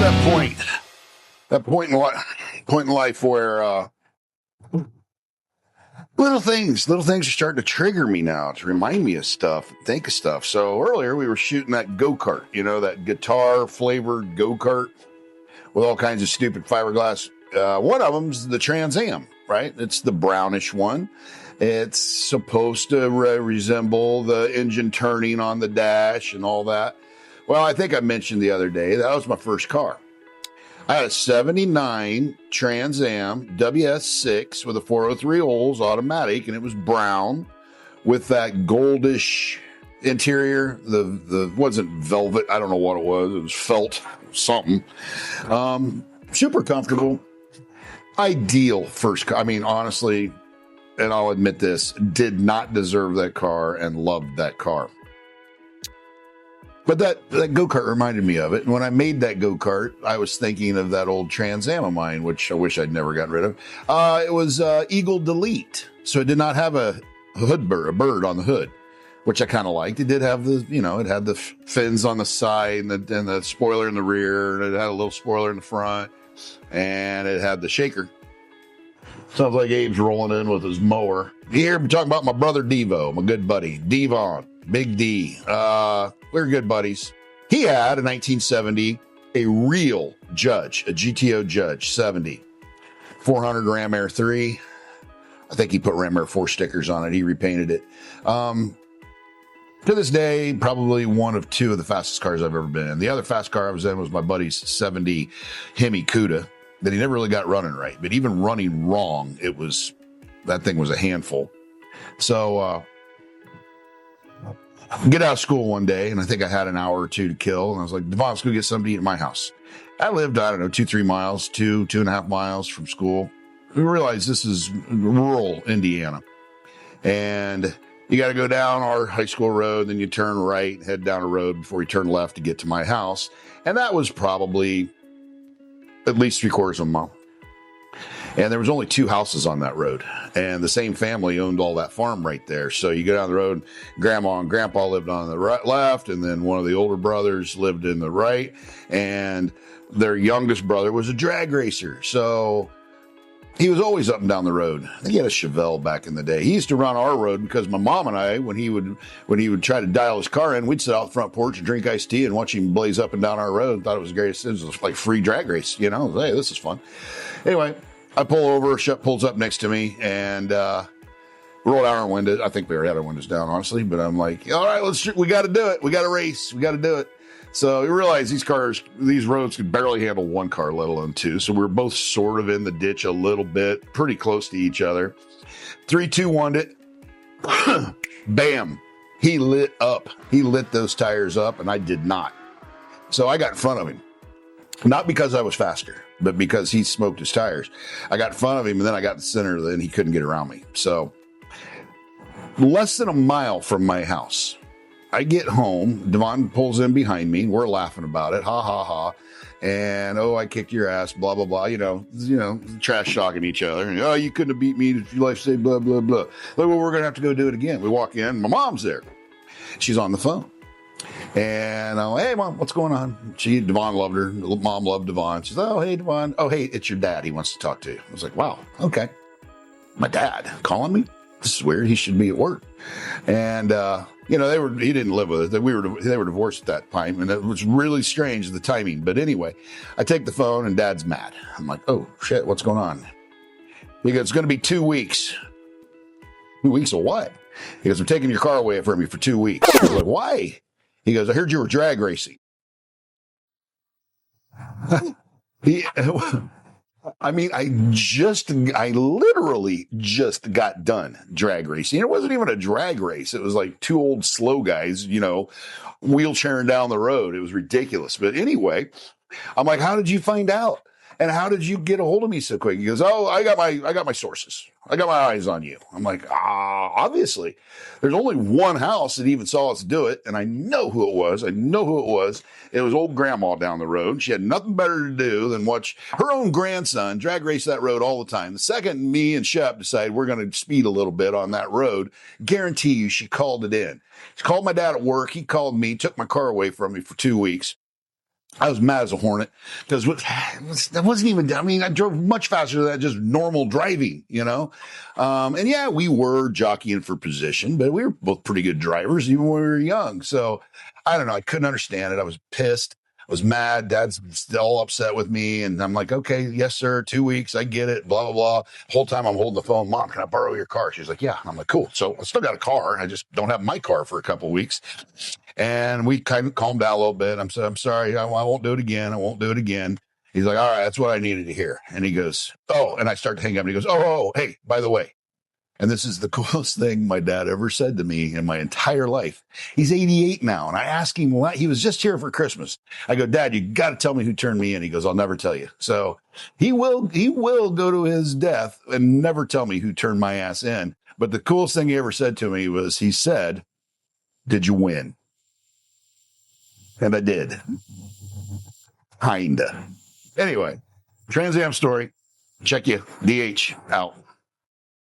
that point in life where little things are starting to trigger me now, to remind me of stuff, think of stuff. So earlier we were shooting that go-kart, that guitar flavored go-kart with all kinds of stupid fiberglass. One of them's the Trans Am, right? It's the brownish one. It's supposed to resemble the engine turning on the dash and all that. Well, I think I mentioned the other day, that was my first car. I had a 79 Trans Am WS6 with a 403 Olds automatic, and it was brown with that goldish interior. The wasn't velvet. I don't know what it was. It was felt something. Super comfortable. Ideal first car. I mean, honestly, and I'll admit this, did not deserve that car and loved that car. But that go-kart reminded me of it. And when I made that go-kart, I was thinking of that old Trans Am of mine, which I wish I'd never gotten rid of. It was Eagle Delete. So it did not have a bird on the hood, which I kind of liked. It did have it had the fins on the side and the spoiler in the rear. And it had a little spoiler in the front. And it had the shaker. Sounds like Abe's rolling in with his mower. Here, I'm talking about my brother Devo, my good buddy, Devon, Big D. We're good buddies. He had in 1970 a real Judge, a GTO Judge 70, 400 Ram Air 3. I think he put Ram Air 4 stickers on it. He repainted it. To this day, probably one of two of the fastest cars I've ever been in. The other fast car I was in was my buddy's 70 Hemi Cuda that he never really got running right. But even running wrong, that thing was a handful. So, get out of school one day, and I think I had an hour or two to kill. And I was like, Devon, let's go get something to eat at my house. I lived, 2-3 miles, 2.5 miles from school. We realized this is rural Indiana. And you got to go down our high school road, then you turn right, head down a road before you turn left to get to my house. And that was probably at least 3/4 of a mile. And there was only 2 houses on that road, and the same family owned all that farm right there. So you go down the road, Grandma and Grandpa lived on the left, and then one of the older brothers lived in the right, and their youngest brother was a drag racer. So he was always up and down the road. I think he had a Chevelle back in the day. He used to run our road because my mom and I, when he would try to dial his car in, we'd sit out the front porch and drink iced tea and watch him blaze up and down our road. And thought it was the greatest. It was like free drag race, Hey, this is fun. Anyway, I pull over, Shep pulls up next to me, and roll down our windows. I think we already had our windows down, honestly, but I'm like, all right, we got to do it. We got to race. We got to do it. So we realized these roads could barely handle one car, let alone 2. So we were both sort of in the ditch a little bit, pretty close to each other. 3, 2, 1 it. Bam. He lit up. He lit those tires up, and I did not. So I got in front of him. Not because I was faster, but because he smoked his tires. I got in front of him, and then I got in the center, and he couldn't get around me. So less than a mile from my house, I get home. Devon pulls in behind me. We're laughing about it. Ha, ha, ha. And, I kicked your ass, blah, blah, blah. Trash talking each other. And, you couldn't have beat me if your life saved, blah, blah, blah. Well, we're going to have to go do it again. We walk in. My mom's there. She's on the phone. And I'm like, hey, Mom, what's going on? Devon loved her. Mom loved Devon. She's, oh, hey, Devon. Oh, hey, it's your dad. He wants to talk to you. I was like, wow, okay. My dad calling me? This is weird. He should be at work. And, he didn't live with us. They were divorced at that time. And it was really strange, the timing. But anyway, I take the phone and Dad's mad. I'm like, oh, shit, what's going on? He goes, it's going to be 2 weeks. 2 weeks of what? He goes, I'm taking your car away from you for 2 weeks. I was like, why? He goes, I heard you were drag racing. I literally just got done drag racing. It wasn't even a drag race. It was like 2 old slow guys, wheelchairing down the road. It was ridiculous. But anyway, I'm like, how did you find out? And how did you get a hold of me so quick? He goes, oh, I got my sources. I got my eyes on you. I'm like, obviously. There's only one house that even saw us do it, and I know who it was. It was old Grandma down the road. She had nothing better to do than watch her own grandson drag race that road all the time. The second me and Shep decided we're going to speed a little bit on that road, guarantee you she called it in. She called my dad at work. He called me, took my car away from me for 2 weeks. I was mad as a hornet because that wasn't even, I mean, I drove much faster than that, just normal driving, and yeah, we were jockeying for position, but we were both pretty good drivers even when we were young. So I don't know. I couldn't understand it. I was pissed. I was mad. Dad's still upset with me. And I'm like, okay, yes, sir. 2 weeks. I get it. Blah, blah, blah. The whole time I'm holding the phone. Mom, can I borrow your car? She's like, yeah. I'm like, cool. So I still got a car. I just don't have my car for a couple of weeks. And we kind of calmed down a little bit. I'm sorry. I won't do it again. I won't do it again. He's like, all right, that's what I needed to hear. And he goes, oh, and I start to hang up and he goes, hey, by the way, and this is the coolest thing my dad ever said to me in my entire life. He's 88 now. And I asked him why. He was just here for Christmas. I go, Dad, you got to tell me who turned me in. He goes, I'll never tell you. So he will go to his death and never tell me who turned my ass in. But the coolest thing he ever said to me was, he said, did you win? And I did. Kinda. Anyway, Trans Am story. Check you. DH out.